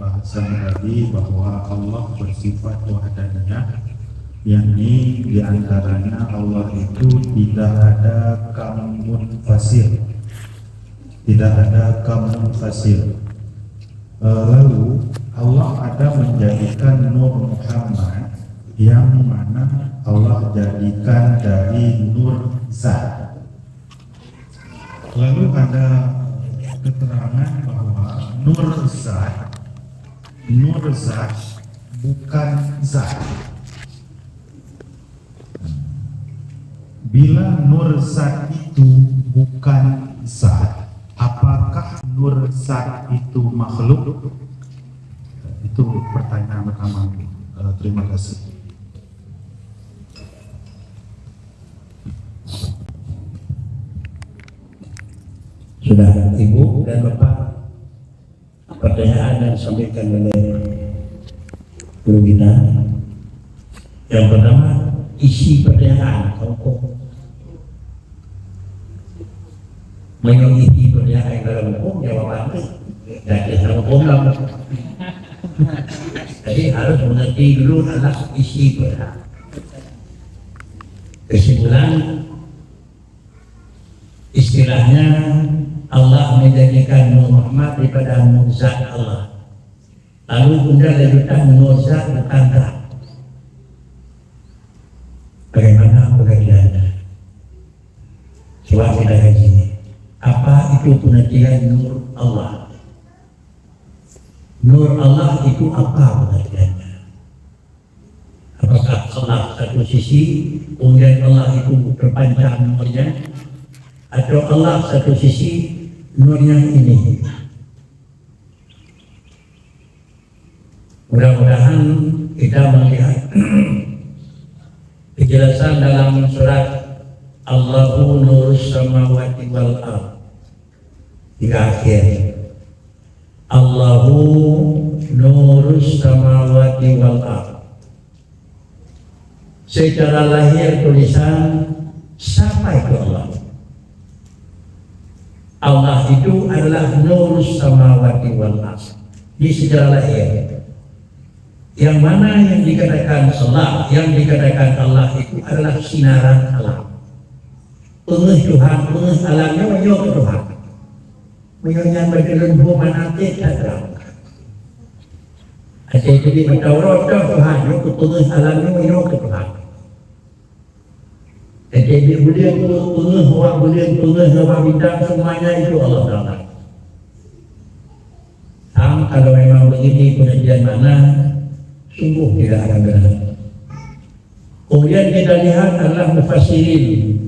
pembahasan tadi bahwa Allah bersifat wahdaniyah, yakni diantaranya Allah itu tidak ada kamun fasil, lalu Allah ada menjadikan Nur Muhammad yang mana Allah jadikan dari Nur Zat. Lalu ada keterangan bahwa Nur Zat bukan Zat. Bila Nur Zat itu bukan Zat, apakah Nur Zat itu makhluk? Itu pertanyaan pertama. Terima kasih. Sudah Ibu dan Bapak, pertanyaan yang disampaikan oleh guru kita. Yang pertama, isi pertanyaan mengisi pertanyaan dalam hukum, jawabannya dari dalam hukum. Jadi harus mengerti dulu adalah isi pertanyaan. Kesimpulan, istilahnya Allah menjadikan Nur Muhammad daripada Nur Zat Allah. Lalu kemudian dilanjutkan Nur Zat bukan Zat. Bagaimana pengertiannya? Coba kita kaji. Apa itu pengertian Nur Allah? Nur Allah itu apa pengertiannya? Apakah Allah satu sisi, kemudian Allah itu berpanjang nomornya, atau Allah satu sisi nurnya ini? Mudah-mudahan kita melihat kejelasan dalam surat Allahu nurus samawati wal ardh hingga akhir. Allahu nurus samawati wal ardh. Secara lahir tulisan siapa itu Allah? Allah itu adalah nurus samawati wal ardh. Di secara lahir. Yang mana yang dikatakan Allah, yang dikatakan Allah itu adalah sinaran alam. Pengeh Tuhan, pengeh alamnya menyok Tuhan. Menyoknya berjalan buah nanti tak terang. Ada jadi mentaurat Tuhan, yuk pengeh alamnya menyok Tuhan. Jadi boleh pengeh orang boleh pengeh orang bintang semuanya itu Allah Taala. Kalau memang begini pengertian mana, sungguh tidak akan benar. Kemudian kita lihat adalah mufassirin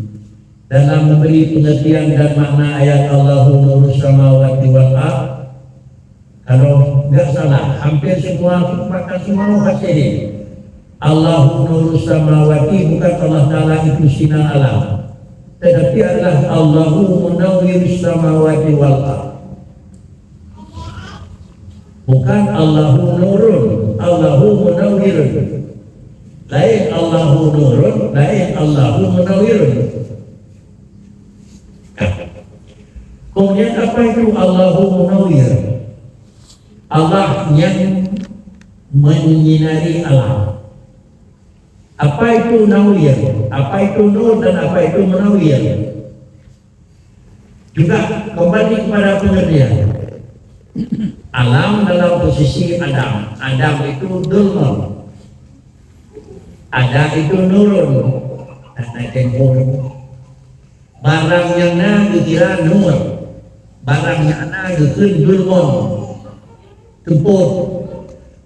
dalam memberi pengertian dan makna ayat Allahu nurus samawati wal ardh. Kalau tidak salah, hampir semua mufassirin Allahu nurus samawati bukan Allah Ta'ala itu sinar alam, tetapi adalah Allahu munawwirus samawati wal ardh. Bukan Allahu nurun, Allahu munawwirun. Lain Allahu nurun, lain Allahu munawwirun. Kemudian apa itu Allahu munawwir? Allah yang menyinari alam. Apa itu nawwir? Apa itu nur dan apa itu munawwir? Juga kembali kepada pengertian. Alam dalam posisi Adam. Adam itu dulmun. Ada itu nurun. Barang yang na dikira nur. Barang yang na dikira dulmun. Tempur.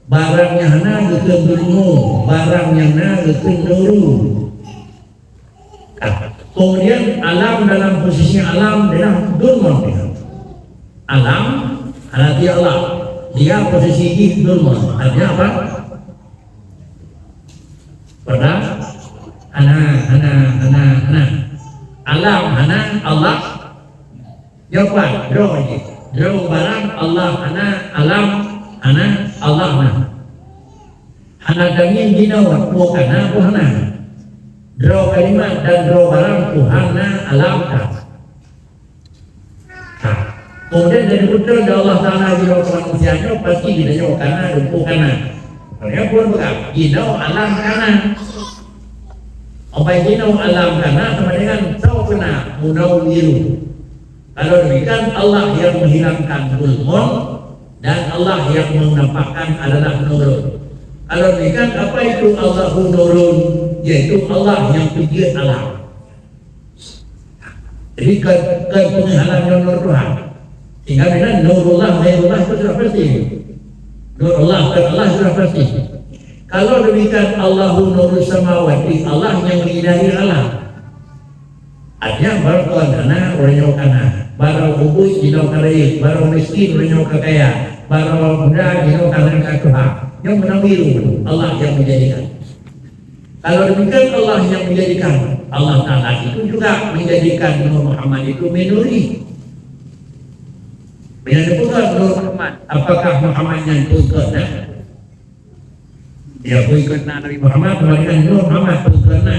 Barang yang na dikira dulmun. Barang yang na dikira nuru. Kemudian alam dalam posisi alam adalah dulmun. Alam adalah dia Allah, dia posisi dulmun. Artinya apa? Pernah? Ana. Alam, ana, Allah. Jawaban, Draw barang, Allah, ana, alam, ana, Allah, ana. Ana dangin ginawa, bukan ana. Draw kalimat dan draw barang, Tuhan, alam, Kemudian dari betul Allah Ta'ala di bawah manusia manusianya pasti dinyo kana dumpo kana. Kaya pun berkata, ginaw alam kana. Apa ginaw alam kana sama dengan tahu kena munawwiru. Kalau demikian Allah yang menghilangkan zulmun dan Allah yang menampakkan adalah nurun. Kalau demikian apa itu Allahu nurun? Yaitu Allah yang tujuan alam. Jadi penghalang yang nur Tuhan. Sehingga dengan nurullah, nurullah itu sudah pasti. Nurullah dan Allah sudah pasti. Kalau demikian Allahu nurus samawati, Allah yang menyinari alam. Artinya baru kana orang kana, baru ubus dino karai, baru miskin orang kaya, baru muda dino kana kakua. Yang menawiru Allah yang menjadikan. Kalau demikian Allah yang menjadikan, Allah Ta'ala itu juga menjadikan Nur Muhammad itu menuri. Bila dibuka Nur Muhammad, apakah Muhammad yang berkena? Dia berkena Nabi Muhammad, kemudian Nur Muhammad berkena.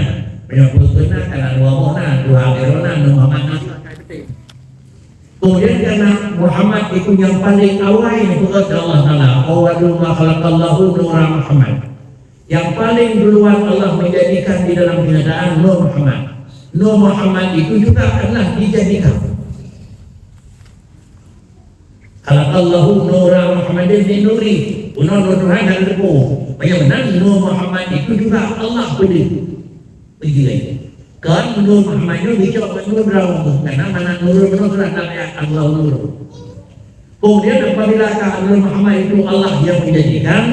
Bila berkena karena dua mona, dua akhirona, Nur Muhammad Nabi. Kemudian karena Muhammad itu yang paling awal yang berkata Allah Ta'ala, awalu ma khalaqallahu nura Muhammad. Yang paling duluan Allah menjadikan di dalam kenyataan Nur Muhammad. Nur Muhammad itu juga adalah dijadikan. Khalaqallahu nura Muhammadin min nuri. Nur Tuhan dan debu. Bagaimana Nur Muhammad itu juga Allah beri. Begitu. Kan Nur Muhammad itu dicoba Nur berapa? Karena mana Nur sudah namanya Allah Nur. Kemudian apabila Nur Muhammad itu Allah yang menjadikan,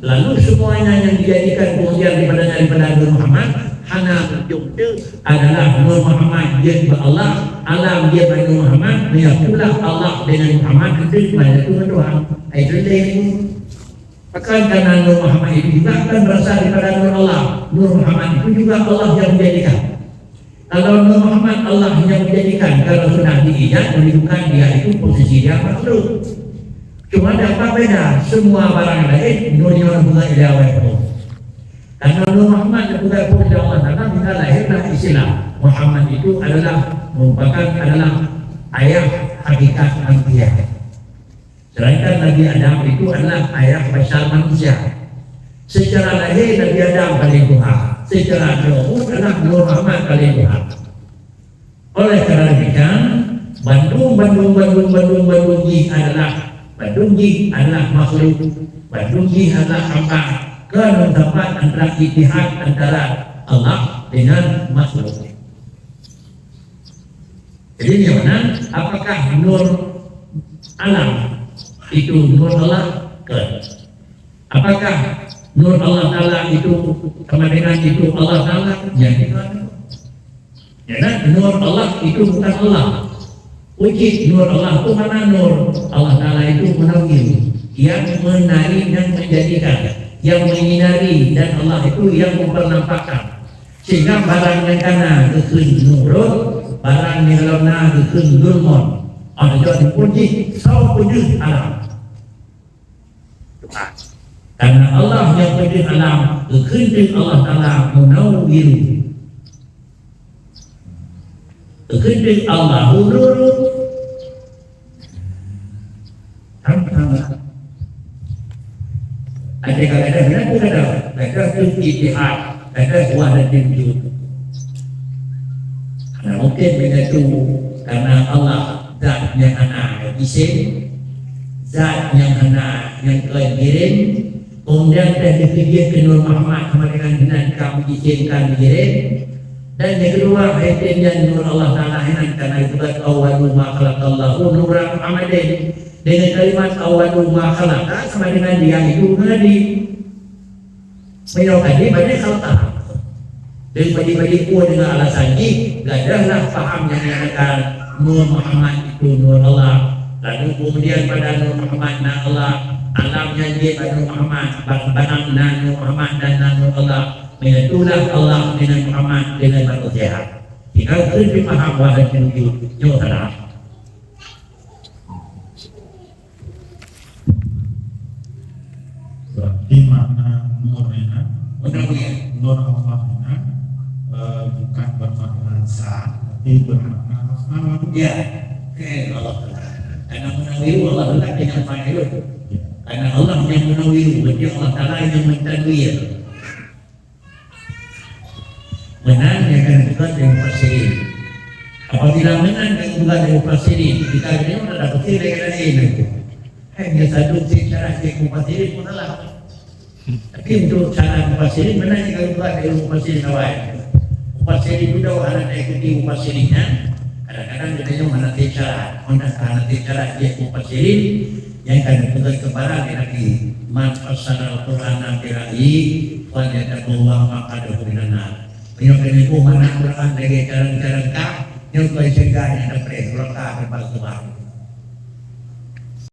lalu semuanya yang dijadikan kemudian daripada Nur Muhammad hana berjumpa adalah Nur Muhammad dia Allah, alam dia Nur Muhammad, menyatulah Allah dengan Muhammad itu pada Tuhan. Itu dia. Bahkan karena Nur Muhammad itu juga akan berasal daripada Nur Allah. Nur Muhammad itu juga Allah yang menjadikan. Kalau Nur Muhammad Allah yang menjadikan, kalau sudah diijaz menunjukkan dia itu posisi dia makhluk. Cuma ada apa beda? Semua barang lain Nurnya bunga ilawah itu. Karena Nur Muhammad juga pun Allah Taala hingga lahirlah Islam. Muhammad itu merupakan ayah hakikat manusia. Sedangkan Nabi Adam itu adalah ayah besar manusia. Secara lahir Nabi Adam paling tua. Secara jauh adalah Nur Muhammad paling tua. Oleh karena demikian, Bandung Ji adalah makhluk. Bandung Ji adalah hamba. Kerana tempat antara itihad antara Allah dengan makhluk. Jadi yang mana? Apakah nur alam itu nur Allah ke? Apakah nur Allah Ta'ala itu kemudian itu Allah Ta'ala? Jadi nur Allah itu bukan Allah. Wujud nur Allah itu mana nur? Allah Ta'ala itu menawir, yang menari dan menjadikan, yang menyinari, dan Allah itu yang mempernampakkan. Sehingga barang yang kana kekun nurut, barang yang lona kekun dulmon. Ada jadi puji, saw puji alam. Karena Allah yang puji alam, kekun Allah Ta'ala menawir. Kekun Allah nurut. Ada ijtihad, ada wadah tinju. Karena mungkin begitu karena Allah zat yang hana isim, zat yang hana yang kelahiran, kemudian tadi dipikir ke Nur Muhammad dengan kami izinkan dikirim. Dan yang kedua ayatnya Nur Allah Ta'ala karena itu awalu ma khalaqallahu nura Muhammadin. Dengan kalimat awalu ma khalaqa sama dengan dia itu tadi menyokadi banyak khalqa. Dan bagi-bagi ku dengan alasan ini gak adalah paham yang mengatakan Nur Muhammad itu Nur Allah. Lalu kemudian pada Nur Muhammad na Allah, alamnya dia pada Nur Muhammad, barang na Nur Muhammad dan na Nur Allah. Menyatulah Allah dengan Muhammad dengan manusia. Jika lebih paham wahai menuju nyata. Berarti makna nur ini, nur Allah ini bukan bermakna zat, tapi bermakna makna. Ya, Allah. Karena menawiru Allah dengan fa'ilun. Karena Allah yang menawiru, berarti Allah Ta'ala yang mentadwir. Menang yang akan bukan yang mufassirin. Apabila menang yang bukan yang mufassirin, kita ini sudah dapat kira-kira ini. Hanya satu cara yang mufassirin pun adalah. Tapi untuk cara mufassirin, menang yang bukan yang mufassirin awal. Mufassirin sudah anak ikuti mufassirinnya. Kadang-kadang dia menanti cara dia mufassirin yang akan bukan kebarang lagi. Man fasara Al-Quran nanti wajadakullah maka dohrinana. Penyokong ibu mana Quran lagi cara-cara kah yang kau cegah yang dapat berkah berbagai